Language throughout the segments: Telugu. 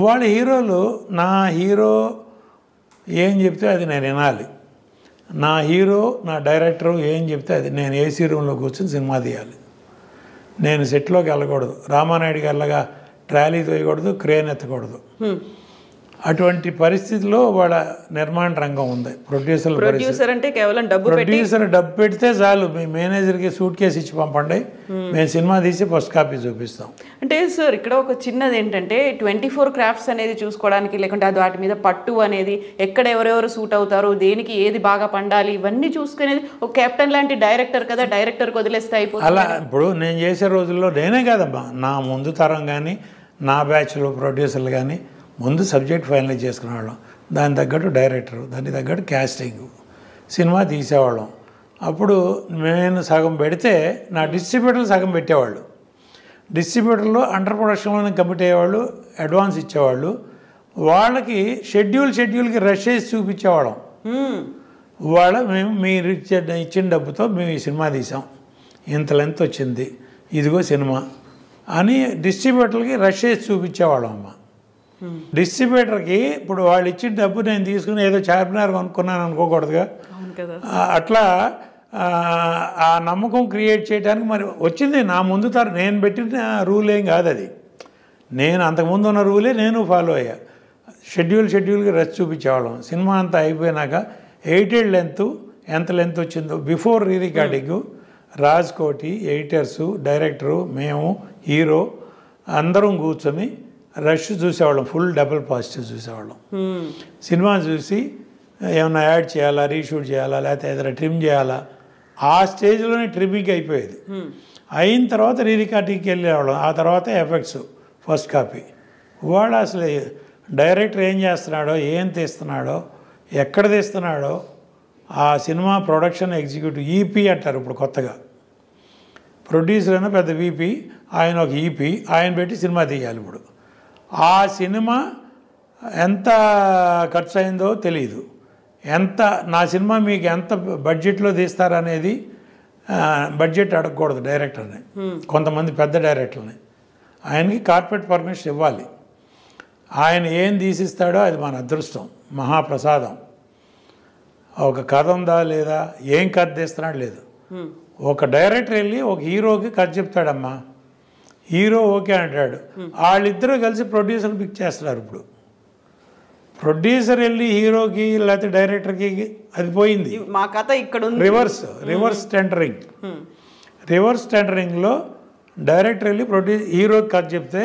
వాళ్ళ హీరోలు నా హీరో ఏం చెప్తే అది నేను వినాలి, నా హీరో నా డైరెక్టరు ఏం చెప్తే అది నేను ఏసీ రూమ్లో కూర్చొని సినిమా తీయాలి. నేను సెట్లోకి వెళ్ళకూడదు, రామానాయుడు గారిలాగా ట్రాలీ తోయకూడదు, క్రేన్ ఎత్తకూడదు. అటువంటి పరిస్థితిలో వాళ్ళ నిర్మాణ రంగం ఉంది. ప్రొడ్యూసర్ అంటే కేవలం ప్రొడ్యూసర్ డబ్బు పెడితే చాలు, మీ మేనేజర్కి సూట్ కేసు ఇచ్చి పంపండి, మేము సినిమా తీసి ఫస్ట్ కాపీ చూపిస్తాం. అంటే సార్ ఇక్కడ ఒక చిన్నది ఏంటంటే 24 క్రాఫ్ట్స్ అనేది చూసుకోవడానికి, లేకుంటే అది వాటి మీద పట్టు అనేది, ఎక్కడ ఎవరెవరు సూట్ అవుతారు, దేనికి ఏది బాగా పండాలి, ఇవన్నీ చూసుకునేది ఒక కెప్టెన్ లాంటి డైరెక్టర్ కదా, డైరెక్టర్కి వదిలేస్తే అయిపోతుంది. అలా ఇప్పుడు నేను చేసే రోజుల్లో నేనే కాదమ్మా, నా ముందు తరం కానీ నా బ్యాచ్లో ప్రొడ్యూసర్లు కానీ ముందు సబ్జెక్ట్ ఫైనలైజ్ చేసుకునేవాళ్ళం, దాని తగ్గట్టు డైరెక్టరు, దానికి తగ్గట్టు క్యాస్టింగ్, సినిమా తీసేవాళ్ళం. అప్పుడు నేను సగం పెడితే నా డిస్ట్రిబ్యూటర్లు సగం పెట్టేవాళ్ళు. డిస్ట్రిబ్యూటర్లు అండర్ ప్రొడక్షన్లోనే కమిట్ అయ్యేవాళ్ళు, అడ్వాన్స్ ఇచ్చేవాళ్ళు. వాళ్ళకి షెడ్యూల్కి రష్ చేసి చూపించేవాళ్ళం. మేము మీరు ఇచ్చిన డబ్బుతో మేము ఈ సినిమా తీసాం, ఇంత లెంత్ వచ్చింది, ఇదిగో సినిమా అని డిస్ట్రిబ్యూటర్లకి రష్ చేసి చూపించేవాళ్ళం అమ్మ. డిస్ట్రిబ్యూటర్కి ఇప్పుడు వాళ్ళు ఇచ్చిన డబ్బు నేను తీసుకుని ఏదో చార్మినార్ కొనుక్కున్నాను అనుకోకూడదుగా. అట్లా ఆ నమ్మకం క్రియేట్ చేయడానికి మరి వచ్చింది నా ముందు నేను పెట్టిన రూల్ ఏం కాదు అది, నేను అంతకుముందు ఉన్న రూలే నేను ఫాలో అయ్యా. షెడ్యూల్కి రష్ చూపించేవాళ్ళం. సినిమా అంతా అయిపోయినాక 8 లెంత్ ఎంత లెంత్ వచ్చిందో before re recording Raj Koti, ఎడిటర్సు, director, మేము, హీరో అందరం కూర్చొని రష్ చూసేవాళ్ళం, ఫుల్ డబుల్ పాజిటివ్ చూసేవాళ్ళం. సినిమా చూసి ఏమైనా యాడ్ చేయాలా, రీషూట్ చేయాలా, లేకపోతే ఏదైనా ట్రిమ్ చేయాలా, ఆ స్టేజ్లోనే ట్రిమ్మింగ్ అయిపోయేది. అయిన తర్వాత రీ రికార్డింగ్కి వెళ్ళేవాళ్ళం. ఆ తర్వాత ఎఫెక్ట్స్ ఫస్ట్ కాపీ. వాడు అసలు డైరెక్టర్ ఏం చేస్తున్నాడో, ఏం తీస్తున్నాడో, ఎక్కడ తీస్తున్నాడో, ఆ సినిమా ప్రొడక్షన్ ఎగ్జిక్యూటివ్ ఈపీ అంటారు ఇప్పుడు కొత్తగా. ప్రొడ్యూసర్ అయినా పెద్ద వీపీ, ఆయన ఒక ఈపీ, ఆయన పెట్టి సినిమా తీయాలి. ఇప్పుడు ఆ సినిమా ఎంత ఖర్చు అయిందో తెలియదు, నా సినిమా మీకు ఎంత బడ్జెట్లో తీస్తారనేది బడ్జెట్ అడగకూడదు డైరెక్టర్ని, కొంతమంది పెద్ద డైరెక్టర్ని. ఆయనకి కార్పొరేట్ పర్మిషన్ ఇవ్వాలి. ఆయన ఏం తీసిస్తాడో అది మన అదృష్టం, మహాప్రసాదం. ఒక కథ ఉందా లేదా, ఏం కథ తీస్తున్నాడు లేదు. ఒక డైరెక్టర్ వెళ్ళి ఒక హీరోకి కథ చెప్తాడమ్మా, హీరో ఓకే అంటాడు, వాళ్ళిద్దరూ కలిసి ప్రొడ్యూసర్ పిక్ చేస్తున్నారు. ఇప్పుడు ప్రొడ్యూసర్ వెళ్ళి హీరోకి లేకపోతే డైరెక్టర్కి అది పోయింది. మా కథ ఇక్కడ రివర్స్ టెండరింగ్లో డైరెక్టర్ వెళ్ళి హీరోకి కథ చెప్తే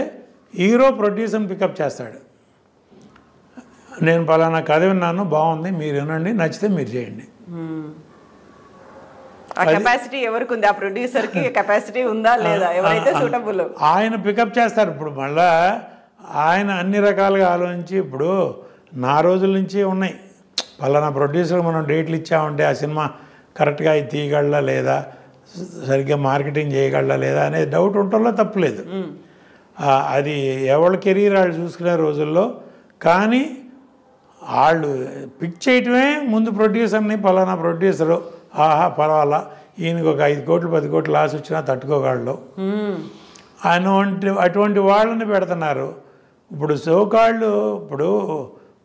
హీరో ప్రొడ్యూసర్ని పికప్ చేస్తాడు. నేను పలానా కథ విన్నాను, బాగుంది, మీరు వినండి, నచ్చితే మీరు చేయండి. కెపాసిటీ ఎవరికి ఉంది, ఆ ప్రొడ్యూసర్కి కెపాసిటీ ఉందా లేదా, ఎవరైతే సూటబుల్ ఆయన పికప్ చేస్తారు. ఇప్పుడు మళ్ళా ఆయన అన్ని రకాలుగా ఆలోచించి, ఇప్పుడు నా రోజుల నుంచి ఉన్నాయి, పలానా ప్రొడ్యూసర్ మనం డేట్లు ఇచ్చామంటే ఆ సినిమా కరెక్ట్గా ఇది తీయగలరా లేదా, సరిగ్గా మార్కెటింగ్ చేయగలరా లేదా అనే డౌట్ ఉండటంలో తప్పులేదు. అది ఎవరి కెరీర్ వాళ్ళు చూసుకునే రోజుల్లో. కానీ వాళ్ళు పిక్ చేయటమే ముందు ప్రొడ్యూసర్ని, పలానా ప్రొడ్యూసరు ఆహా పర్వాలా, ఈయనకి ఒక 5 కోట్లు 10 కోట్లు లాస్ వచ్చినా తట్టుకోగలడు అటువంటి వాళ్ళని పెడుతున్నారు. ఇప్పుడు సోకాళ్ళు ఇప్పుడు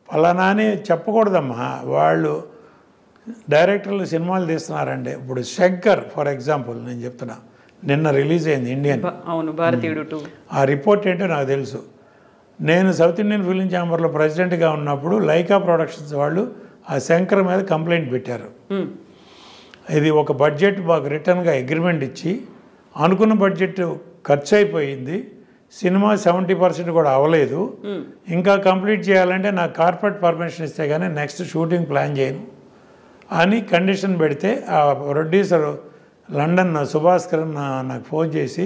పలానా అని చెప్పకూడదమ్మా, వాళ్ళు డైరెక్టర్లు సినిమాలు తీస్తున్నారండి. ఇప్పుడు శంకర్ ఫర్ ఎగ్జాంపుల్ నేను చెప్తున్నా, నిన్న రిలీజ్ అయింది ఇండియన్, భారతీయుడు. ఆ రిపోర్ట్ ఏంటో నాకు తెలుసు. నేను సౌత్ ఇండియన్ ఫిలిం ఛాంబర్లో ప్రెసిడెంట్గా ఉన్నప్పుడు లైకా ప్రొడక్షన్స్ వాళ్ళు ఆ శంకర్ మీద కంప్లైంట్ పెట్టారు. ఇది ఒక బడ్జెట్ మాకు రిటర్న్గా అగ్రిమెంట్ ఇచ్చి అనుకున్న బడ్జెట్ ఖర్చు అయిపోయింది, సినిమా 70% కూడా అవ్వలేదు, ఇంకా కంప్లీట్ చేయాలంటే నాకు కార్పొరేట్ పర్మిషన్ ఇస్తే కానీ నెక్స్ట్ షూటింగ్ ప్లాన్ చేయను అని కండిషన్ పెడితే ఆ ప్రొడ్యూసర్ లండన్ సుభాస్కర్ నాకు ఫోన్ చేసి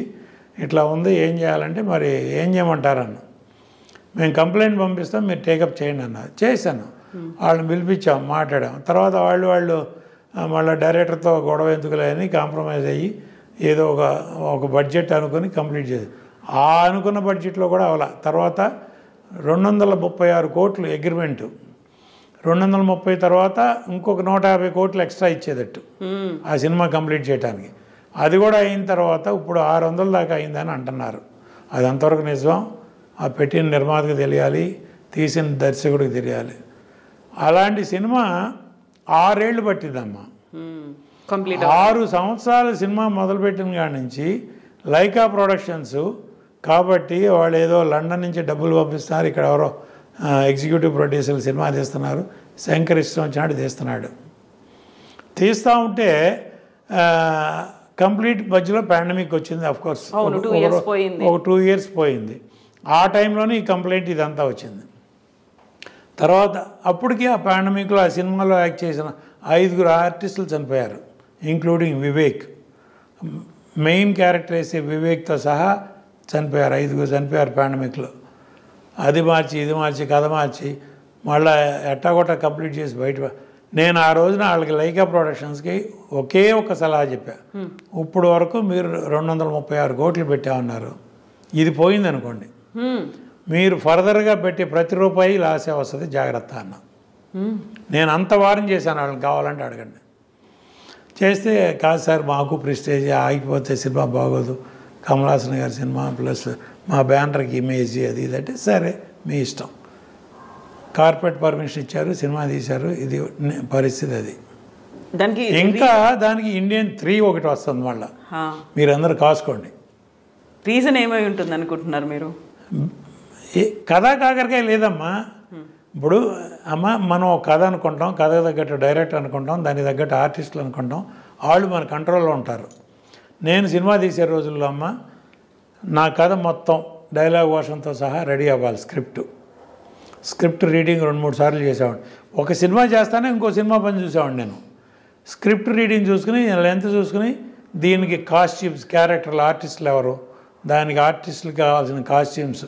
ఇట్లా ఉంది ఏం చేయాలంటే మరి ఏం చేయమంటారన్న, మేము కంప్లైంట్ పంపిస్తాం మీరు టేకప్ చేయండి అన్న. చేశాను, వాళ్ళని పిలిపించాం, మాట్లాడాం. తర్వాత వాళ్ళు మళ్ళీ డైరెక్టర్తో గొడవ ఎందుకులే అని కాంప్రమైజ్ అయ్యి ఏదో ఒక బడ్జెట్ అనుకుని కంప్లీట్ చేసి, ఆ అనుకున్న బడ్జెట్లో కూడా అవలా. తర్వాత 236 కోట్లు అగ్రిమెంటు, 230 తర్వాత ఇంకొక 150 కోట్లు ఎక్స్ట్రా ఇచ్చేదట్టు ఆ సినిమా కంప్లీట్ చేయడానికి. అది కూడా అయిన తర్వాత ఇప్పుడు 600 దాకా అయిందని అంటున్నారు. అది అంతవరకు నిజం ఆ పెట్టిన నిర్మాతకు తెలియాలి, తీసిన దర్శకుడికి తెలియాలి. అలాంటి సినిమా 6 ఏళ్ళు పట్టిందమ్మా. కంప్లీట్ 6 సంవత్సరాలు సినిమా మొదలుపెట్టిన కాడి నుంచి లైకా ప్రొడక్షన్స్ కాబట్టి వాళ్ళు ఏదో లండన్ నుంచి డబ్బులు పంపిస్తున్నారు, ఇక్కడ ఎవరో ఎగ్జిక్యూటివ్ ప్రొడ్యూసర్లు సినిమా తీస్తున్నారు, శంకర్ ఇష్టం వచ్చినట్టు తీస్తున్నాడు. తీస్తూ ఉంటే కంప్లీట్ మధ్యలో పాండమిక్ వచ్చింది. అఫ్కోర్స్ ఒక 2 ఇయర్స్ పోయింది. ఆ టైంలోనే ఈ కంప్లైంట్ ఇదంతా వచ్చింది. తర్వాత అప్పటికి ఆ పాండమిక్లో ఆ సినిమాలో యాక్ట్ చేసిన 5 ఆర్టిస్టులు చనిపోయారు, ఇంక్లూడింగ్ వివేక్. మెయిన్ క్యారెక్టర్ వేసే వివేక్తో సహా చనిపోయారు. 5 చనిపోయారు పాండమిక్లో. అది మార్చి ఇది మార్చి కథ మార్చి మళ్ళీ ఎట్టాగొట్ట కంప్లీట్ చేసి బయట. నేను ఆ రోజున వాళ్ళకి లైకా ప్రొడక్షన్స్కి ఒకే ఒక సలహా చెప్పా. ఇప్పుడు వరకు మీరు 236 కోట్లు పెట్టామన్నారు, ఇది పోయింది అనుకోండి, మీరు ఫర్దర్గా పెట్టే ప్రతి రూపాయి లాసే వస్తుంది, జాగ్రత్త అన్న. నేను అంత వారం చేశాను, వాళ్ళని కావాలంటే అడగండి. చేస్తే కాదు సార్ మాకు ప్రెస్టేజ్ ఆగిపోతే సినిమా బాగోదు, కమల్ హాసన్ గారి సినిమా ప్లస్ మా బ్యానర్కి ఇమేజ్ అది ఇదంటే సరే మీ ఇష్టం. కార్పొరేట్ పర్మిషన్ ఇచ్చారు, సినిమా తీశారు, ఇది పరిస్థితి. అది ఇంకా దానికి ఇండియన్ 3 ఒకటి వస్తుంది మళ్ళీ, మీరందరూ కాసుకోండి. రీజన్ ఏమై ఉంటుంది అనుకుంటున్నారు మీరు? కథా కాకరకాయ లేదమ్మా. ఇప్పుడు అమ్మ మనం కథ అనుకుంటాం, కథ తగ్గట్టు డైరెక్టర్ అనుకుంటాం, దానికి తగ్గట్టు ఆర్టిస్టులు అనుకుంటాం, వాళ్ళు మన కంట్రోల్లో ఉంటారు. నేను సినిమా తీసే రోజుల్లో అమ్మ నా కథ మొత్తం డైలాగ్ వర్షన్తో సహా రెడీ అవ్వాలి. స్క్రిప్ట్ రీడింగ్ 2-3 సార్లు చేసేవాడిని. ఒక సినిమా చేస్తానే ఇంకో సినిమా పని చూసేవాడిని నేను. స్క్రిప్ట్ రీడింగ్ చూసుకుని లెంత్ చూసుకుని దీనికి కాస్ట్యూమ్స్, క్యారెక్టర్లు, ఆర్టిస్టులు ఎవరు, దానికి ఆర్టిస్టులకు కావాల్సిన కాస్ట్యూమ్స్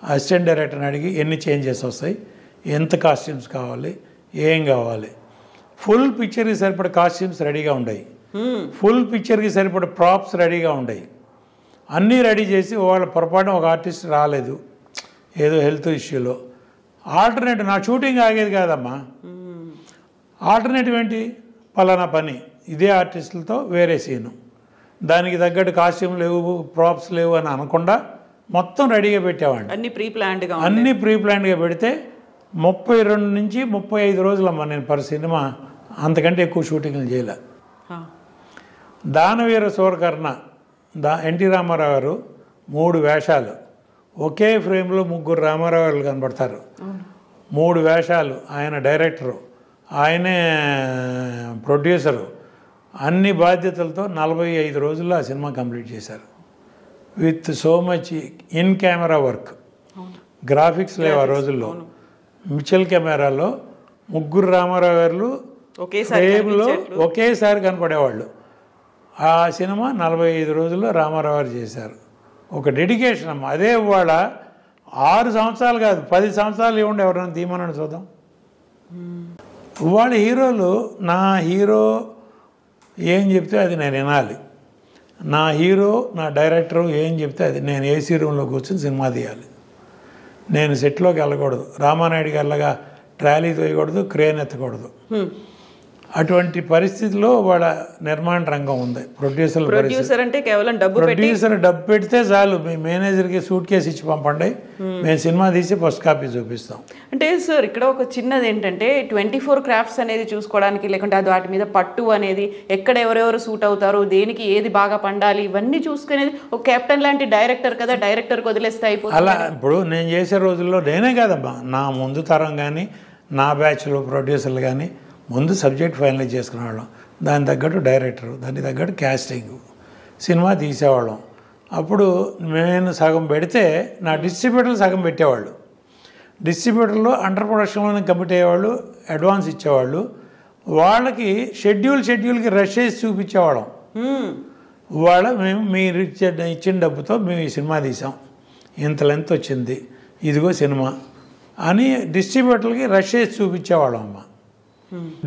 అసిస్టెంట్ డైరెక్టర్ని అడిగి ఎన్ని చేంజెస్ వస్తాయి, ఎంత కాస్ట్యూమ్స్ కావాలి, ఏం కావాలి, ఫుల్ పిక్చర్కి సరిపడే కాస్ట్యూమ్స్ రెడీగా ఉన్నాయి, ఫుల్ పిక్చర్కి సరిపడే ప్రాప్స్ రెడీగా ఉన్నాయి, అన్నీ రెడీ చేసి వాళ్ళ పొరపాటున ఒక ఆర్టిస్ట్ రాలేదు ఏదో హెల్త్ ఇష్యూలో, ఆల్టర్నేటివ్ నా షూటింగ్ ఆగేది కాదమ్మా. ఆల్టర్నేటివ్ ఏంటి, పలానా పని ఇదే ఆర్టిస్టులతో వేరే సీను, దానికి తగ్గట్టు కాస్ట్యూమ్ లేవు, ప్రాప్స్ లేవు అని అనకుండా మొత్తం రెడీగా పెట్టేవాడిని. అన్నీ ప్రీ ప్లాన్డ్గా పెడితే 32 నుంచి 35 రోజులమ్మా నేను పర్ సినిమా, అంతకంటే ఎక్కువ షూటింగ్లు చేయలే. దానవీర సూరకర్ణ ఎన్టీ రామారావు గారు 3 వేషాలు ఒకే ఫ్రేమ్లో 3 రామారావు గారు కనబడతారు. 3 వేషాలు, ఆయన డైరెక్టరు, ఆయనే ప్రొడ్యూసరు, అన్ని బాధ్యతలతో 45 రోజుల్లో ఆ సినిమా కంప్లీట్ చేశారు. With so much in camera work, graphics లేవు ఆ రోజుల్లో. మిచెల్ కెమెరాలో 3 రామారావు గారు ఫ్రేమ్లో ఒకేసారి కనపడేవాళ్ళు. ఆ సినిమా 45 రోజుల్లో రామారావు గారు చేశారు. ఒక డెడికేషన్ అమ్మ. అదే ఇవాళ 6 సంవత్సరాలు కాదు 10 సంవత్సరాలు ఇవ్వండి ఎవరైనా తీయమని చూద్దాం. ఇవాళ హీరోలు, నా హీరో ఏం చెప్తే అది నేను వినాలి, నా హీరో నా డైరెక్టరు ఏం చెప్తే అది నేను ఏసీ రూమ్లో కూర్చొని సినిమా తీయాలి. నేను సెట్లోకి వెళ్ళకూడదు, రామానాయుడు గారిలాగా ట్రాలీ తోయకూడదు, క్రేన్ ఎత్తకూడదు. అటువంటి పరిస్థితిలో వాళ్ళ నిర్మాణ రంగం ఉంది. ప్రొడ్యూసర్ అంటే కేవలం డబ్బు పెడితే చాలు, మీ మేనేజర్కి సూట్ కేసు ఇచ్చి పంపండి, మేము సినిమా తీసి ఫస్ట్ కాపీ చూపిస్తాం. అంటే సార్ ఇక్కడ ఒక చిన్నది ఏంటంటే 24 క్రాఫ్ట్స్ అనేది చూసుకోవడానికి, లేకుంటే అది వాటి మీద పట్టు అనేది, ఎక్కడ ఎవరెవరు సూట్ అవుతారు, దేనికి ఏది బాగా పండాలి, ఇవన్నీ చూసుకునేది ఒక కెప్టెన్ లాంటి డైరెక్టర్ కదా, డైరెక్టర్కి వదిలేస్తే అయిపోతుంది. అలా ఇప్పుడు నేను చేసే రోజుల్లో నేనే కాదమ్మా, నా ముందు తరం కానీ నా బ్యాచ్లో ప్రొడ్యూసర్లు కానీ ముందు సబ్జెక్ట్ ఫైనలైజ్ చేసుకునేవాళ్ళం, దానికి తగ్గట్టు డైరెక్టరు, దానికి తగ్గట్టు క్యాస్టింగ్, సినిమా తీసేవాళ్ళం. అప్పుడు నేను సగం పెడితే నా డిస్ట్రిబ్యూటర్లు సగం పెట్టేవాళ్ళు. డిస్ట్రిబ్యూటర్లు అండర్ ప్రొడక్షన్లోనే కమిట్ అయ్యేవాళ్ళు, అడ్వాన్స్ ఇచ్చేవాళ్ళు. వాళ్ళకి షెడ్యూల్కి రష్ చేసి చూపించేవాళ్ళం. మేము మీరు ఇచ్చిన డబ్బుతో మేము ఈ సినిమా తీసాం, ఇంత లెంత్ వచ్చింది, ఇదిగో సినిమా అని డిస్ట్రిబ్యూటర్లకి రష్ చేసి చూపించేవాళ్ళం అమ్మ.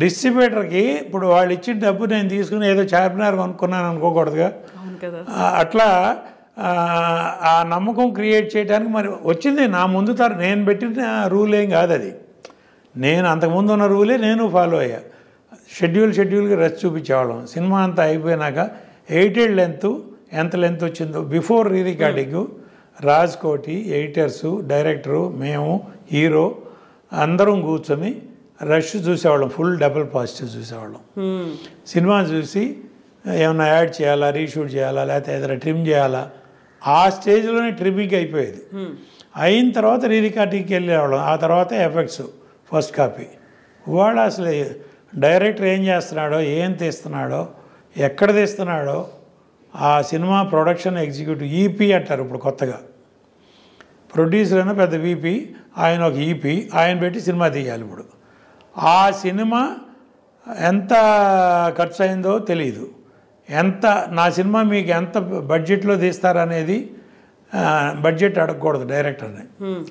డిస్ట్రిబ్యూటర్కి ఇప్పుడు వాళ్ళు ఇచ్చిన డబ్బు నేను తీసుకుని ఏదో చార్మినార్ కొనుక్కున్నాను అనుకోకూడదుగా. అట్లా ఆ నమ్మకం క్రియేట్ చేయడానికి మరి వచ్చింది నా ముందు నేను పెట్టిన రూల్ ఏం కాదు అది. నేను అంతకుముందు ఉన్న రూలే నేను ఫాలో అయ్యా. షెడ్యూల్కి రష్ చూపించేవాళ్ళం. సినిమా అంతా అయిపోయినాక 8 లెంత్ ఎంత లెంత్ వచ్చిందో before re recording Raj Koti, ఎడిటర్సు, director, మేము, హీరో అందరం కూర్చొని రష్ చూసేవాళ్ళం. ఫుల్ డబుల్ పాజిటివ్ చూసేవాళ్ళం. సినిమా చూసి ఏమైనా యాడ్ చేయాలా, రీషూట్ చేయాలా, లేకపోతే ఏదైనా ట్రిమ్ చేయాలా, ఆ స్టేజ్లోనే ట్రిమ్మింగ్ అయిపోయేది. అయిన తర్వాత రీ రికార్డింగ్కి వెళ్ళేవాళ్ళం. ఆ తర్వాత ఎఫెక్ట్స్ ఫస్ట్ కాపీ. వాడు అసలు డైరెక్టర్ ఏం చేస్తున్నాడో, ఏం తీస్తున్నాడో, ఎక్కడ తీస్తున్నాడో, ఆ సినిమా ప్రొడక్షన్ ఎగ్జిక్యూటివ్ ఈపీ అంటారు ఇప్పుడు కొత్తగా. ప్రొడ్యూసర్ అయినా పెద్ద వీపీ, ఆయన ఒక ఈపీ, ఆయన పెట్టి సినిమా తీయాలి. ఇప్పుడు ఆ సినిమా ఎంత ఖర్చు అయిందో తెలియదు. నా సినిమా మీకు ఎంత బడ్జెట్లో తీస్తారనేది బడ్జెట్ అడగకూడదు డైరెక్టర్ని,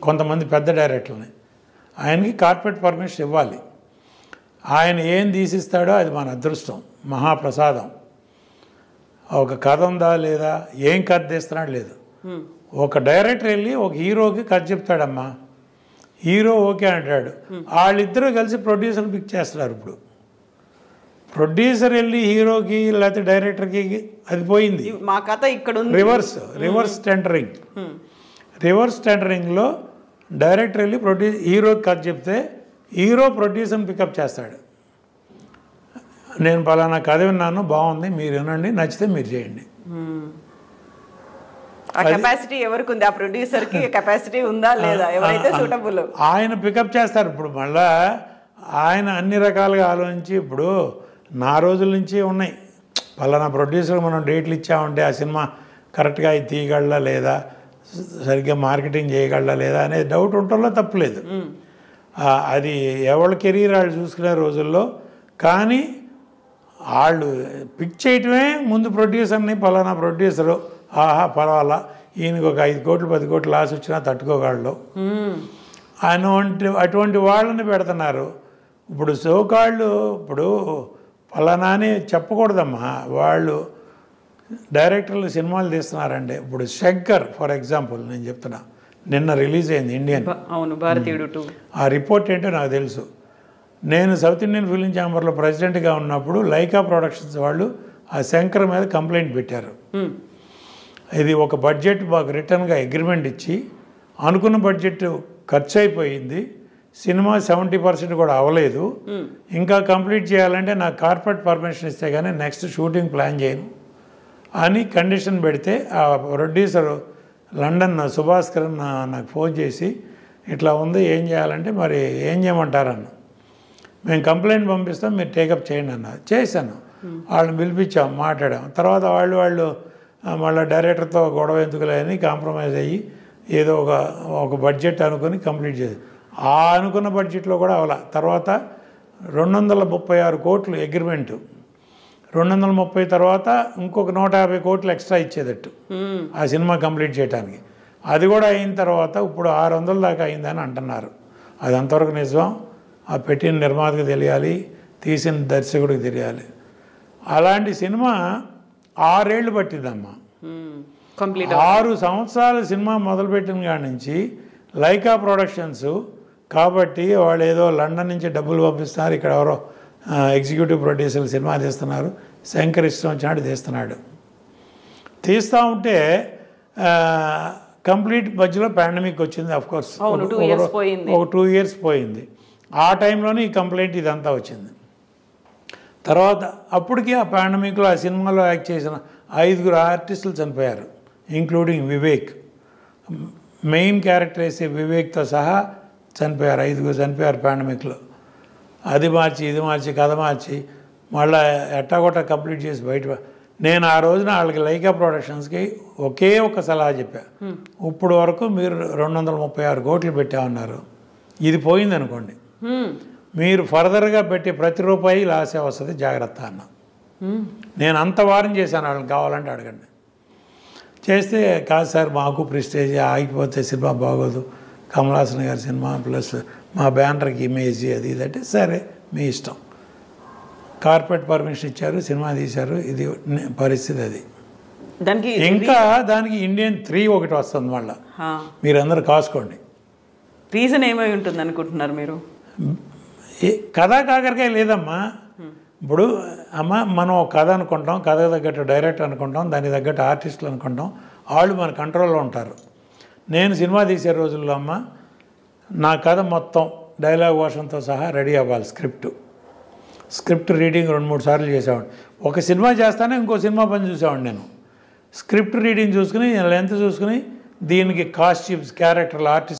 కొంతమంది పెద్ద డైరెక్టర్ని. ఆయనకి కార్పొరేట్ పర్మిషన్ ఇవ్వాలి. ఆయన ఏం తీసిస్తాడో అది మన అదృష్టం, మహాప్రసాదం. ఒక కథ ఉందా లేదా, ఏం కథ తీస్తున్నాడు లేదు. ఒక డైరెక్టర్ వెళ్ళి ఒక హీరోకి కథ చెప్తాడమ్మా, హీరో ఓకే అంటాడు, వాళ్ళిద్దరూ కలిసి ప్రొడ్యూసర్ పిక్ చేస్తున్నారు. ఇప్పుడు ప్రొడ్యూసర్ వెళ్ళి హీరోకి లేకపోతే డైరెక్టర్కి అది పోయింది. మా కథ ఇక్కడ ఉంది. రివర్స్ టెండరింగ్లో డైరెక్టర్ వెళ్ళి హీరోకి కథ చెప్తే హీరో ప్రొడ్యూసర్ని పికప్ చేస్తాడు. నేను పలానా కథ విన్నాను, బాగుంది, మీరు వినండి, నచ్చితే మీరు చేయండి. ఆ కెపాసిటీ ఎవరికి ఉంది, ఆ ప్రొడ్యూసర్కి కెపాసిటీ ఉందా లేదా, ఎవరైతే సూటబుల్ ఆయన పికప్ చేస్తారు. ఇప్పుడు మళ్ళా ఆయన అన్ని రకాలుగా ఆలోచించి, ఇప్పుడు నా రోజుల నుంచి ఉన్నాయి, పలానా ప్రొడ్యూసర్ మనం డేట్లు ఇచ్చామంటే ఆ సినిమా కరెక్ట్గా ఇది తీయగలరా లేదా, సరిగ్గా మార్కెటింగ్ చేయగలరా లేదా అనే డౌట్ ఉండటంలో తప్పులేదు. అది ఎవరి కెరీర్ వాళ్ళు చూసుకునే రోజుల్లో. కానీ వాళ్ళు పిక్ చేయటమే ముందు ప్రొడ్యూసర్ని, పలానా ప్రొడ్యూసరు ఆహా పర్వాలా, ఈయనకి ఒక 5 కోట్లు 10 కోట్లు లాస్ వచ్చినా తట్టుకోగలడు అటువంటి వాళ్ళని పెడుతున్నారు. ఇప్పుడు సోకాళ్ళు ఇప్పుడు పలానా అని చెప్పకూడదమ్మా. వాళ్ళు డైరెక్టర్లు సినిమాలు తీస్తున్నారండి. ఇప్పుడు శంకర్ ఫర్ ఎగ్జాంపుల్ నేను చెప్తున్నా, నిన్న రిలీజ్ అయింది ఇండియన్. అవును, భారతీయుడు 2. ఆ రిపోర్ట్ ఏంటో నాకు తెలుసు. నేను సౌత్ ఇండియన్ ఫిలిం ఛాంబర్లో ప్రెసిడెంట్గా ఉన్నప్పుడు లైకా ప్రొడక్షన్స్ వాళ్ళు ఆ శంకర్ మీద కంప్లైంట్ పెట్టారు. ఇది ఒక బడ్జెట్ మాకు రిటర్న్గా అగ్రిమెంట్ ఇచ్చి అనుకున్న బడ్జెట్ ఖర్చు అయిపోయింది, సినిమా 70% కూడా అవ్వలేదు, ఇంకా కంప్లీట్ చేయాలంటే నాకు కార్పొరేట్ పర్మిషన్ ఇస్తే కానీ నెక్స్ట్ షూటింగ్ ప్లాన్ చేయను అని కండిషన్ పెడితే ఆ ప్రొడ్యూసర్ లండన్ సుభాస్కర్ నాకు ఫోన్ చేసి ఇట్లా ఉంది, ఏం చేయాలంటే మరి ఏం చేయమంటారన్న. మేము కంప్లైంట్ పంపిస్తాం, మీరు టేకప్ చేయండి అన్నారు. చేశాను. వాళ్ళని పిలిపించాం, మాట్లాడాం. తర్వాత వాళ్ళు మళ్ళీ డైరెక్టర్తో గొడవ ఎందుకులే అని కాంప్రమైజ్ అయ్యి ఏదో ఒక బడ్జెట్ అనుకుని కంప్లీట్ చేసి, ఆ అనుకున్న బడ్జెట్లో కూడా అవలా. తర్వాత 236 కోట్లు అగ్రిమెంటు, 230 తర్వాత ఇంకొక 150 కోట్లు ఎక్స్ట్రా ఇచ్చేదట్టు ఆ సినిమా కంప్లీట్ చేయడానికి. అది కూడా అయిన తర్వాత ఇప్పుడు 600 దాకా అయిందని అంటున్నారు. అది అంతవరకు నిజం, ఆ పెట్టిన నిర్మాతకు తెలియాలి, తీసిన దర్శకుడికి తెలియాలి. అలాంటి సినిమా 6 ఏళ్ళు పట్టిందమ్మా. 6 సంవత్సరాలు సినిమా మొదలుపెట్టిన కాడి నుంచి లైకా ప్రొడక్షన్స్ కాబట్టి వాళ్ళు ఏదో లండన్ నుంచి డబ్బులు పంపిస్తున్నారు, ఇక్కడ ఎవరో ఎగ్జిక్యూటివ్ ప్రొడ్యూసర్లు సినిమా తీస్తున్నారు, శంకర్ ఇష్టం వచ్చినట్టు తీస్తున్నాడు. తీస్తూ ఉంటే కంప్లీట్ మధ్యలో పాండమిక్ వచ్చింది. అఫ్కోర్స్ ఒక 2 ఇయర్స్ పోయింది. ఆ టైంలోనే ఈ కంప్లైంట్ ఇదంతా వచ్చింది. తర్వాత అప్పటికి ఆ పాండమిక్లో ఆ సినిమాలో యాక్ట్ చేసిన 5 ఆర్టిస్టులు చనిపోయారు, ఇంక్లూడింగ్ వివేక్. మెయిన్ క్యారెక్టర్ వేసే వివేక్తో సహా చనిపోయారు. 5 చనిపోయారు పాండమిక్లో. అది మార్చి ఇది మార్చి కథ మార్చి మళ్ళీ ఎట్టాగొట్ట కంప్లీట్ చేసి బయట. నేను ఆ రోజున వాళ్ళకి లైకా ప్రొడక్షన్స్కి ఒకే ఒక సలహా చెప్పా, ఇప్పుడు వరకు మీరు 236 కోట్లు పెట్టామన్నారు, ఇది పోయింది అనుకోండి, మీరు ఫర్దర్గా పెట్టే ప్రతి రూపాయి లాసే వస్తుంది, జాగ్రత్త అన్న. నేను అంత వారం చేశాను, వాళ్ళని కావాలంటే అడగండి. చేస్తే కాదు సార్ మాకు ప్రెస్టేజ్ ఆగిపోతే సినిమా బాగోదు, కమలాసన్ గారి సినిమా ప్లస్ మా బ్యానర్కి ఇమేజ్ అది ఇదంటే సరే మీ ఇష్టం. కార్పొరేట్ పర్మిషన్ ఇచ్చారు, సినిమా తీశారు, ఇది పరిస్థితి. అది దానికి ఇండియన్ 3 ఒకటి వస్తుంది మళ్ళీ, మీరందరూ కాసుకోండి. రీజన్ ఏమై ఉంటుంది అనుకుంటున్నారు మీరు? కథా కాకరకాయ లేదమ్మా. ఇప్పుడు అమ్మ మనం ఒక కథ అనుకుంటాం, కథ తగ్గట్టు డైరెక్టర్ అనుకుంటాం, దానికి తగ్గట్టు ఆర్టిస్టులు అనుకుంటాం, వాళ్ళు మన కంట్రోల్లో ఉంటారు. నేను సినిమా తీసే రోజుల్లో అమ్మ నా కథ మొత్తం డైలాగ్ వర్షన్తో సహా రెడీ అవ్వాలి. స్క్రిప్ట్ రీడింగ్ 2-3 సార్లు చేసేవాడిని. ఒక సినిమా చేస్తానే ఇంకో సినిమా పని చూసేవాడిని నేను. స్క్రిప్ట్ రీడింగ్ చూసుకుని, లెంత్ చూసుకుని, దీనికి కాస్ట్యూమ్స్, క్యారెక్టర్లు, ఆర్టిస్ట్